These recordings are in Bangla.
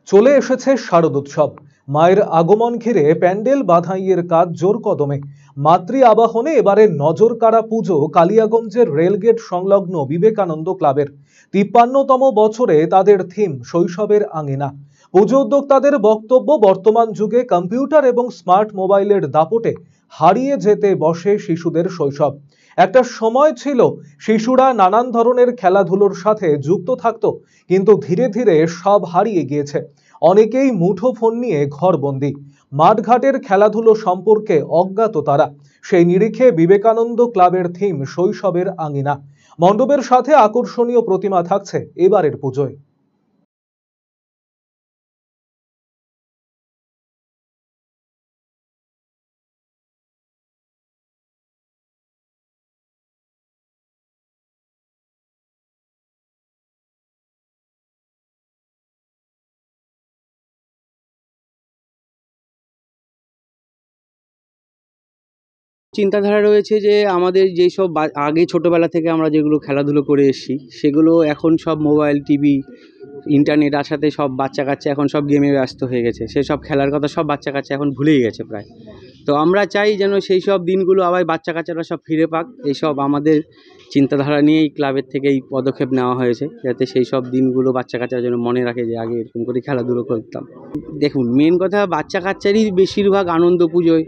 চলে এসেছে শারদোৎসব। মায়ের আগমন ঘিরে প্যান্ডেল বাধাইয়ের কাজ জোর কদমে। মাতৃ আবাহনে এবারে নজর কাড়া পুজো কালিয়াগঞ্জের রেলগেট সংলগ্ন বিবেকানন্দ ক্লাবের ৫৩তম বছরে তাদের থিম শৈশবের আঙিনা। পুজো উদ্যোক্তাদের বক্তব্য, বর্তমান যুগে কম্পিউটার এবং স্মার্ট মোবাইলের দাপটে হারিয়ে যেতে বসে শিশুদের শৈশব। একটা সময় ছিল শিশুরা নানান ধরনের খেলাধুলোর সাথে যুক্ত থাকতো, কিন্তু ধীরে ধীরে সব হারিয়ে গিয়েছে। অনেকেই মুঠোফোন নিয়ে ঘরবন্দি, মাঠঘাটের খেলাধুলো সম্পর্কে অজ্ঞাত তারা। সেই নিরিখে বিবেকানন্দ ক্লাবের থিম শৈশবের আঙিনা। মণ্ডপের সাথে আকর্ষণীয় প্রতিমা থাকছে এবারের পুজোয়। চিন্তাধারা রয়েছে যে আমাদের যেসব আগে ছোটোবেলা থেকে আমরা যেগুলো খেলাধুলো করে এসেছি সেগুলো এখন সব মোবাইল, টিভি, ইন্টারনেট আসাতে সব বাচ্চা কাচ্চা এখন সব গেমে ব্যস্ত হয়ে গেছে। সেসব খেলার কথা সব বাচ্চা কাচ্চা এখন ভুলেই গেছে প্রায়। তো আমরা চাই যেন সেই সব দিনগুলো আবার বাচ্চা কাচ্চারা সব ফিরে পাক। এইসব আমাদের চিন্তাধারা নিয়েই ক্লাবের থেকে এই পদক্ষেপ নেওয়া হয়েছে, যাতে সেই সব দিনগুলো বাচ্চা কাচ্চারা যেন মনে রাখে যে আগে এরকম করে খেলাধুলো করতাম। দেখুন, মেন কথা বাচ্চা কাচ্চারই বেশিরভাগ আনন্দ পুজোয়।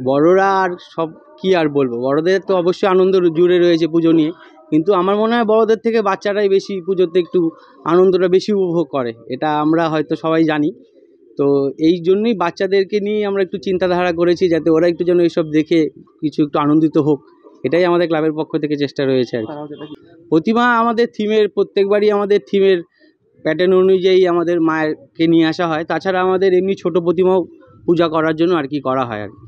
বড়রা আর সব কি আর বলবো, বড়দের তো অবশ্যই আনন্দ জুড়ে রয়েছে পুজো নিয়ে, কিন্তু আমার মনে হয় বড়দের থেকে বাচ্চারাই বেশি পুজোতে একটু আনন্দটা বেশি উপভোগ করে। এটা আমরা হয়তো সবাই জানি। তো এই জন্যই বাচ্চাদেরকে নিয়ে আমরা একটু চিন্তাধারা করেছি, যাতে ওরা একটু যেন এইসব দেখে কিছু একটু আনন্দিত হোক। এটাই আমাদের ক্লাবের পক্ষ থেকে চেষ্টা রয়েছে আর কি। প্রতিমা আমাদের থিমের, প্রত্যেকবারই আমাদের থিমের প্যাটার্ন অনুযায়ী আমাদের মায়েরকে নিয়ে আসা হয়। তাছাড়া আমাদের এমনি ছোট প্রতিমাও পূজা করার জন্য আর কি করা হয় আর কি।